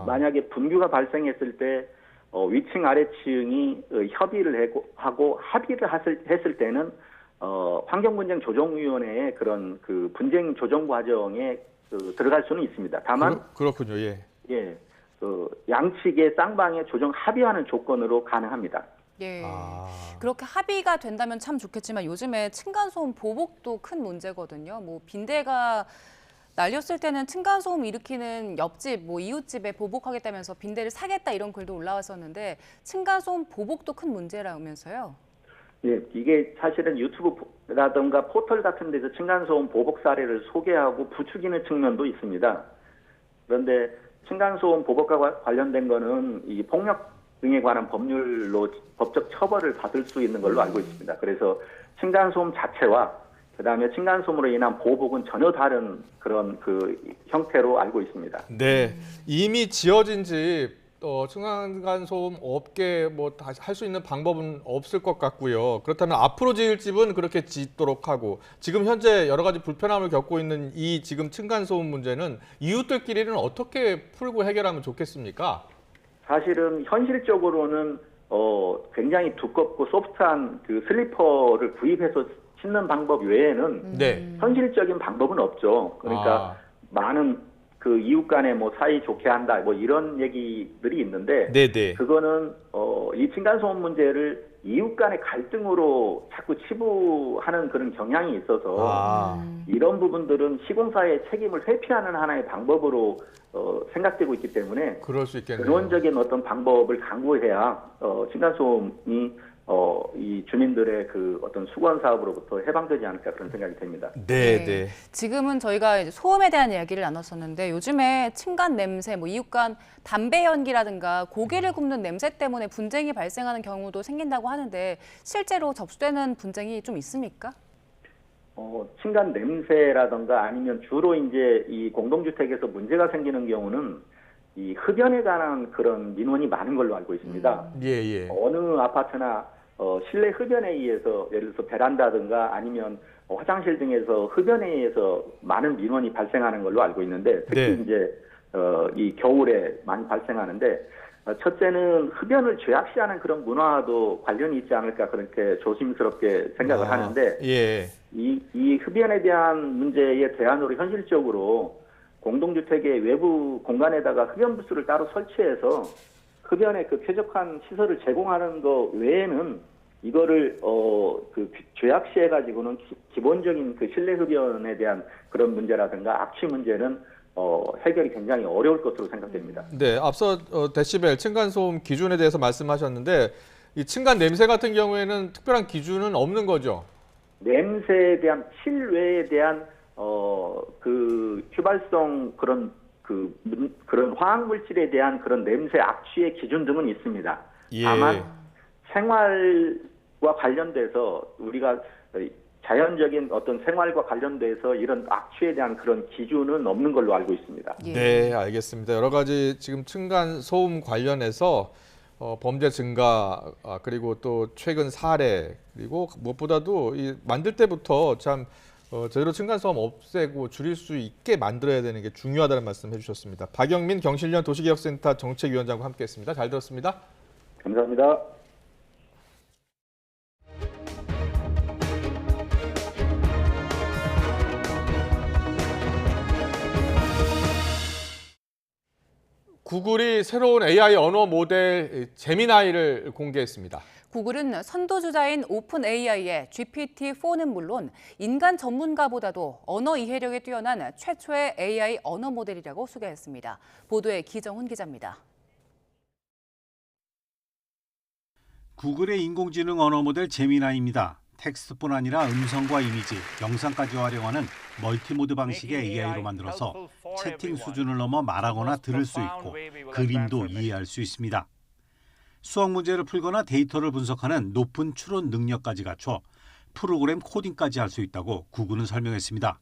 만약에 분규가 발생했을 때 위층 아래층이 협의를 하고 합의를 했을 때는 환경분쟁 조정위원회의 그런 그 분쟁 조정 과정에 들어갈 수는 있습니다. 다만 그렇군요. 양측의 쌍방의 조정 합의하는 조건으로 가능합니다. 그렇게 합의가 된다면 참 좋겠지만 요즘에 층간소음 보복도 큰 문제거든요. 뭐 빈대가 날렸을 때는 층간소음 일으키는 옆집, 뭐 이웃집에 보복하겠다면서 빈대를 사겠다 이런 글도 올라왔었는데 층간소음 보복도 큰 문제라면서요. 이게 사실은 유튜브라든가 포털 같은 데서 층간소음 보복 사례를 소개하고 부추기는 측면도 있습니다. 그런데 층간소음 보복과 관련된 거는 이 폭력 등에 관한 법률로 법적 처벌을 받을 수 있는 걸로 알고 있습니다. 그래서 층간소음 자체와 그다음에 층간소음으로 인한 보복은 전혀 다른 그런 그 형태로 알고 있습니다. 네, 이미 지어진 집 층간소음 없게 뭐 다시 할 수 있는 방법은 없을 것 같고요. 그렇다면 앞으로 지을 집은 그렇게 짓도록 하고 지금 현재 여러 가지 불편함을 겪고 있는 이 지금 층간소음 문제는 이웃들끼리는 어떻게 풀고 해결하면 좋겠습니까? 사실은 현실적으로는 굉장히 두껍고 소프트한 그 슬리퍼를 구입해서 신는 방법 외에는 현실적인 방법은 없죠. 그러니까 많은 그 이웃 간에 뭐 사이 좋게 한다 뭐 이런 얘기들이 있는데 그거는 이 층간소음 문제를 이웃 간의 갈등으로 자꾸 치부하는 그런 경향이 있어서 이런 부분들은 시공사의 책임을 회피하는 하나의 방법으로 생각되고 있기 때문에 그럴 수 있겠네요. 근원적인 어떤 방법을 강구해야 층간소음이 이 주민들의 그 어떤 수건 사업으로부터 해방되지 않을까 그런 생각이 듭니다. 네. 지금은 저희가 이제 소음에 대한 이야기를 나눴었는데 요즘에 층간 냄새, 뭐 이웃 간 담배 연기라든가 고기를 굽는 냄새 때문에 분쟁이 발생하는 경우도 생긴다고 하는데 실제로 접수되는 분쟁이 좀 있습니까? 층간 냄새라든가 아니면 주로 이제 이 공동주택에서 문제가 생기는 경우는 이 흡연에 관한 그런 민원이 많은 걸로 알고 있습니다. 어느 아파트나 실내 흡연에 의해서 예를 들어서 베란다든가 아니면 화장실 등에서 흡연에 의해서 많은 민원이 발생하는 걸로 알고 있는데 특히 이제 이 겨울에 많이 발생하는데 첫째는 흡연을 죄악시하는 그런 문화도 관련이 있지 않을까 그렇게 조심스럽게 생각을 하는데 이 흡연에 대한 문제의 대안으로 현실적으로 공동주택의 외부 공간에다가 흡연 부스를 따로 설치해서 흡연의 그 쾌적한 시설을 제공하는 것 외에는 이거를 그 죄악시해 가지고는 기본적인 그 실내 흡연에 대한 그런 문제라든가 악취 문제는 해결이 굉장히 어려울 것으로 생각됩니다. 네, 앞서 데시벨 층간소음 기준에 대해서 말씀하셨는데 이 층간 냄새 같은 경우에는 특별한 기준은 없는 거죠? 냄새에 대한 실외에 대한 그 휘발성 그런 그런 화학 물질에 대한 그런 냄새 악취의 기준 등은 있습니다. 다만 생활과 관련돼서 우리가 자연적인 어떤 생활과 관련돼서 이런 악취에 대한 그런 기준은 없는 걸로 알고 있습니다. 네, 알겠습니다. 여러 가지 지금 층간 소음 관련해서 범죄 증가 그리고 또 최근 사례 그리고 무엇보다도 이 만들 때부터 참 제대로 층간소음 없애고 줄일 수 있게 만들어야 되는 게 중요하다는 말씀 해주셨습니다. 박영민 경실련 도시개혁센터 정책위원장과 함께했습니다. 잘 들었습니다. 감사합니다. 구글이 새로운 AI 언어 모델 제미나이를 공개했습니다. 구글은 선도주자인 오픈 AI의 GPT-4는 물론 인간 전문가보다도 언어 이해력이 뛰어난 최초의 AI 언어 모델이라고 소개했습니다. 보도에 기정훈 기자입니다. 구글의 인공지능 언어 모델 제미나이입니다. 텍스트뿐 아니라 음성과 이미지, 영상까지 활용하는 멀티모드 방식의 AI로 만들어서 채팅 수준을 넘어 말하거나 들을 수 있고 그림도 이해할 수 있습니다. 수학 문제를 풀거나 데이터를 분석하는 높은 추론 능력까지 갖춰 프로그램 코딩까지 할 수 있다고 구글은 설명했습니다.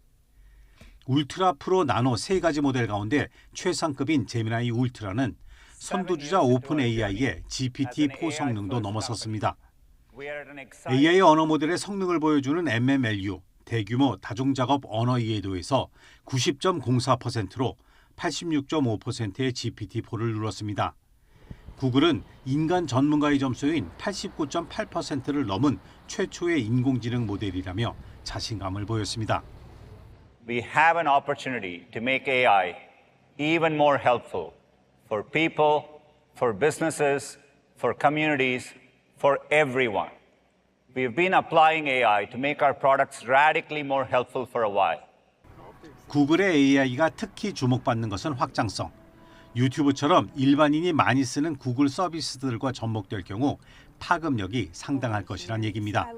울트라, 프로, 나노 세 가지 모델 가운데 최상급인 제미나이 울트라는 선두주자 오픈 AI의 GPT-4 성능도 넘어섰습니다. AI 언어 모델의 성능을 보여주는 MMLU, 대규모 다중작업 언어 이해도에서 90.04%로 86.5%의 GPT-4를 누렸습니다. 구글은 인간 전문가의 점수인 89.8%를 넘은 최초의 인공지능 모델이라며 자신감을 보였습니다. We have an opportunity to make AI even more helpful for people, for businesses, for communities, for everyone. We have been applying AI to make our products radically more helpful for a while. 구글의 AI가 특히 주목받는 것은 확장성. 유튜브처럼 일반인이 많이 쓰는 구글 서비스들과 접목될 경우 파급력이 상당할 것이란 얘기입니다.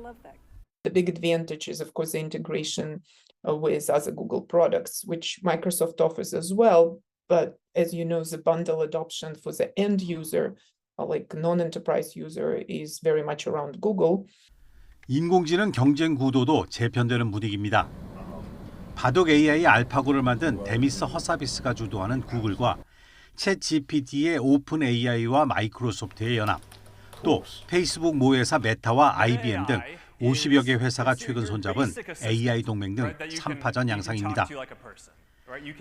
The big advantage is, of course, the integration with other Google products, which Microsoft offers as well. But as you know, the bundle adoption for the end user, like non-enterprise user, is very much around Google. 인공지능 경쟁 구도도 재편되는 분위기입니다. 바둑 AI 알파고를 만든 데미스 허사비스가 주도하는 구글과 챗 GPT의 오픈 AI와 마이크로소프트의 연합, 또 페이스북 모회사 메타와 IBM 등 50여 개 회사가 최근 손잡은 AI 동맹 등 3파전 양상입니다.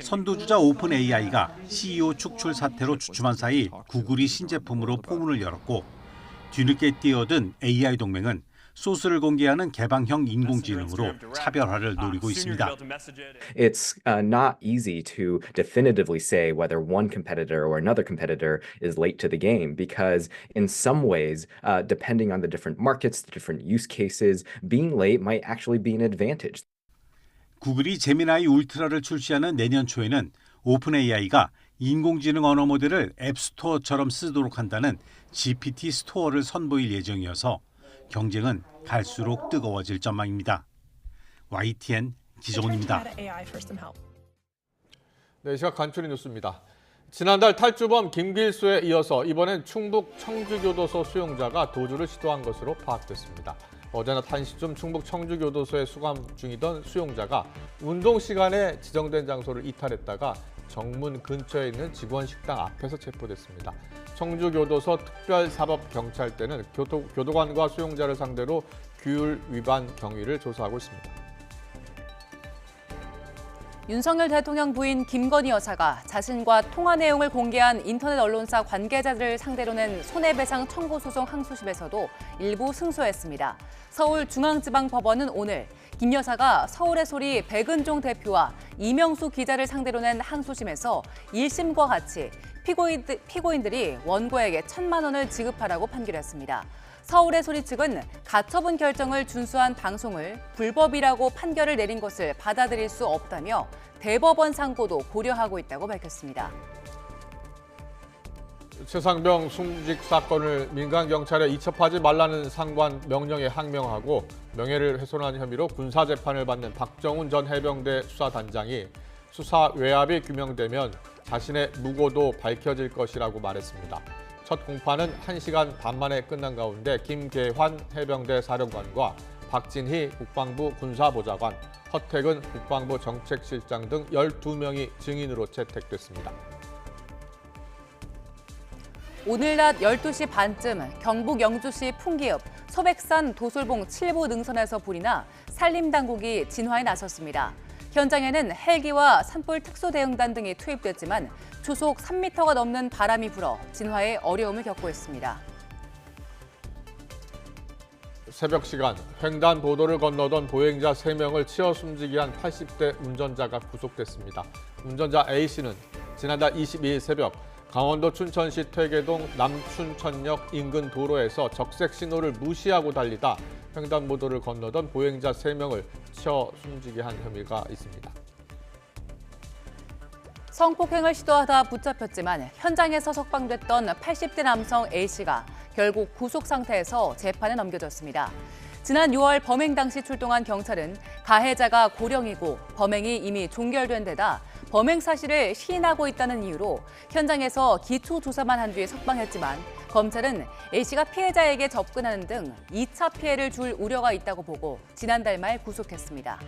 선두주자 오픈 AI가 CEO 축출 사태로 주춤한 사이 구글이 신제품으로 포문을 열었고, 뒤늦게 뛰어든 AI 동맹은 소스를 공개하는 개방형 인공지능으로 차별화를 노리고 있습니다. It's not easy to definitively say whether one competitor or another competitor is late to the game because in some ways, depending on the different markets, the different use cases, being late might actually be an advantage. 구글이 제미나이 울트라를 출시하는 내년 초에는 오픈 AI가 인공지능 언어 모델을 앱스토어처럼 쓰도록 한다는 GPT 스토어를 선보일 예정이어서 경쟁은 갈수록 뜨거워질 전망입니다. YTN 기정훈입니다. 네, 이 시각 간추린 뉴스입니다. 지난달 탈주범 김길수에 이어서 이번엔 충북 청주교도소 수용자가 도주를 시도한 것으로 파악됐습니다. 어제 낮 1시쯤 충북 청주교도소에 수감 중이던 수용자가 운동 시간에 지정된 장소를 이탈했다가 정문 근처에 있는 직원 식당 앞에서 체포됐습니다. 청주교도소 특별사법경찰대는 교도관과 수용자를 상대로 규율 위반 경위를 조사하고 있습니다. 윤석열 대통령 부인 김건희 여사가 자신과 통화 내용을 공개한 인터넷 언론사 관계자들을 상대로 낸 손해배상 청구 소송 항소심에서도 일부 승소했습니다. 서울중앙지방법원은 오늘 김 여사가 서울의 소리 백은종 대표와 이명수 기자를 상대로 낸 항소심에서 1심과 같이 피고인들이 원고에게 1,000만 원을 지급하라고 판결했습니다. 서울의 소리 측은 가처분 결정을 준수한 방송을 불법이라고 판결을 내린 것을 받아들일 수 없다며 대법원 상고도 고려하고 있다고 밝혔습니다. 최상병 숨직 사건을 민간 경찰에 이첩하지 말라는 상관 명령에 항명하고 명예를 훼손한 혐의로 군사재판을 받는 박정훈 전 해병대 수사단장이 수사 외압이 규명되면 자신의 무고도 밝혀질 것이라고 말했습니다. 첫 공판은 1시간 반 만에 끝난 가운데 김계환 해병대 사령관과 박진희 국방부 군사보좌관, 허택은 국방부 정책실장 등 12명이 증인으로 채택됐습니다. 오늘 낮 12시 반쯤 경북 영주시 풍기읍 소백산 도솔봉 7부 능선에서 불이 나 산림당국이 진화에 나섰습니다. 현장에는 헬기와 산불 특수대응단 등이 투입됐지만 초속 3m가 넘는 바람이 불어 진화에 어려움을 겪고 있습니다. 새벽 시간 횡단보도를 건너던 보행자 3명을 치어 숨지게 한 80대 운전자가 구속됐습니다. 운전자 A씨는 지난달 22일 새벽 강원도 춘천시 퇴계동 남춘천역 인근 도로에서 적색 신호를 무시하고 달리다 횡단보도를 건너던 보행자 3명을 치어 숨지게 한 혐의가 있습니다. 성폭행을 시도하다 붙잡혔지만 현장에서 석방됐던 80대 남성 A씨가 결국 구속 상태에서 재판에 넘겨졌습니다. 지난 6월 범행 당시 출동한 경찰은 가해자가 고령이고 범행이 이미 종결된 데다 범행 사실을 시인하고 있다는 이유로 현장에서 기초 조사만 한 뒤에 석방했지만 검찰은 A씨가 피해자에게 접근하는 등 2차 피해를 줄 우려가 있다고 보고 지난달 말 구속했습니다.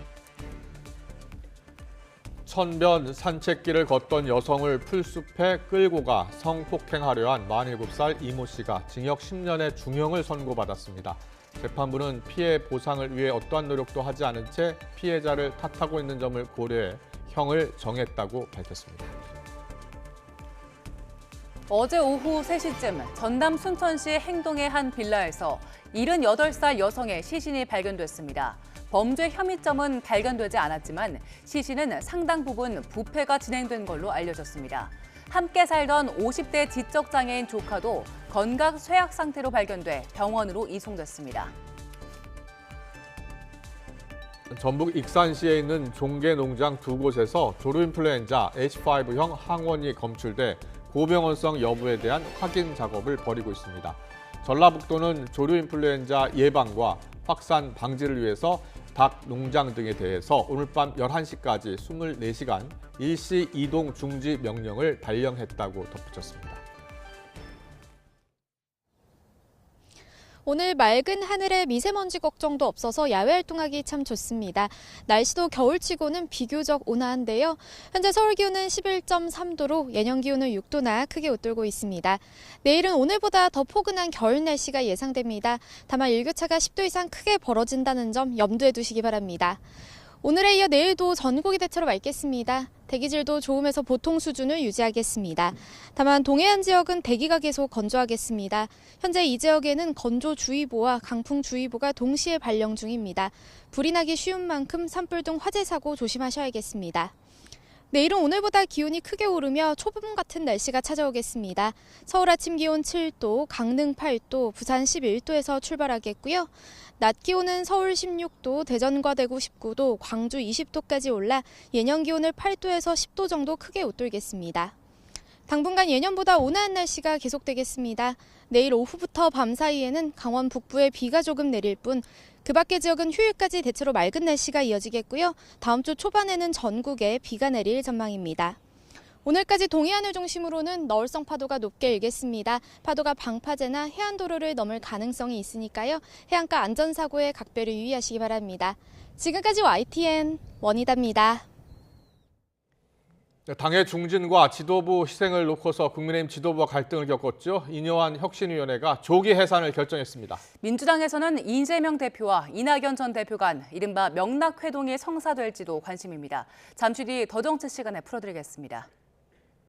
천변 산책길을 걷던 여성을 풀숲에 끌고 가 성폭행하려 한 47살 이모 씨가 징역 10년의 중형을 선고받았습니다. 재판부는 피해 보상을 위해 어떠한 노력도 하지 않은 채 피해자를 탓하고 있는 점을 고려해 형을 정했다고 밝혔습니다. 어제 오후 3시쯤 전남 순천시 행동의 한 빌라에서 78살 여성의 시신이 발견됐습니다. 범죄 혐의점은 발견되지 않았지만 시신은 상당 부분 부패가 진행된 걸로 알려졌습니다. 함께 살던 50대 지적장애인 조카도 건강 쇠약 상태로 발견돼 병원으로 이송됐습니다. 전북 익산시에 있는 종개농장 2곳에서 조류인플루엔자 H5형 항원이 검출돼 고병원성 여부에 대한 확인 작업을 벌이고 있습니다. 전라북도는 조류인플루엔자 예방과 확산 방지를 위해서 닭 농장 등에 대해서 오늘 밤 11시까지 24시간 일시 이동 중지 명령을 발령했다고 덧붙였습니다. 오늘 맑은 하늘에 미세먼지 걱정도 없어서 야외 활동하기 참 좋습니다. 날씨도 겨울치고는 비교적 온화한데요. 현재 서울 기온은 11.3도로 예년 기온은 6도나 크게 웃돌고 있습니다. 내일은 오늘보다 더 포근한 겨울 날씨가 예상됩니다. 다만 일교차가 10도 이상 크게 벌어진다는 점 염두에 두시기 바랍니다. 오늘에 이어 내일도 전국이 대체로 맑겠습니다. 대기질도 좋음에서 보통 수준을 유지하겠습니다. 다만 동해안 지역은 대기가 계속 건조하겠습니다. 현재 이 지역에는 건조주의보와 강풍주의보가 동시에 발령 중입니다. 불이 나기 쉬운 만큼 산불 등 화재 사고 조심하셔야겠습니다. 내일은 오늘보다 기온이 크게 오르며 초봄 같은 날씨가 찾아오겠습니다. 서울 아침 기온 7도, 강릉 8도, 부산 11도에서 출발하겠고요. 낮 기온은 서울 16도, 대전과 대구 19도, 광주 20도까지 올라 예년 기온을 8도에서 10도 정도 크게 웃돌겠습니다. 당분간 예년보다 온화한 날씨가 계속되겠습니다. 내일 오후부터 밤 사이에는 강원 북부에 비가 조금 내릴 뿐 그 밖의 지역은 휴일까지 대체로 맑은 날씨가 이어지겠고요. 다음 주 초반에는 전국에 비가 내릴 전망입니다. 오늘까지 동해안을 중심으로는 너울성 파도가 높게 일겠습니다. 파도가 방파제나 해안도로를 넘을 가능성이 있으니까요. 해안가 안전사고에 각별히 유의하시기 바랍니다. 지금까지 YTN 원희다입니다. 당의 중진과 지도부 희생을 놓고서 국민의힘 지도부와 갈등을 겪었죠. 인요한 혁신위원회가 조기 해산을 결정했습니다. 민주당에서는 이재명 대표와 이낙연 전 대표 간 이른바 명락회동이 성사될지도 관심입니다. 잠시 뒤 더 정치 시간에 풀어드리겠습니다.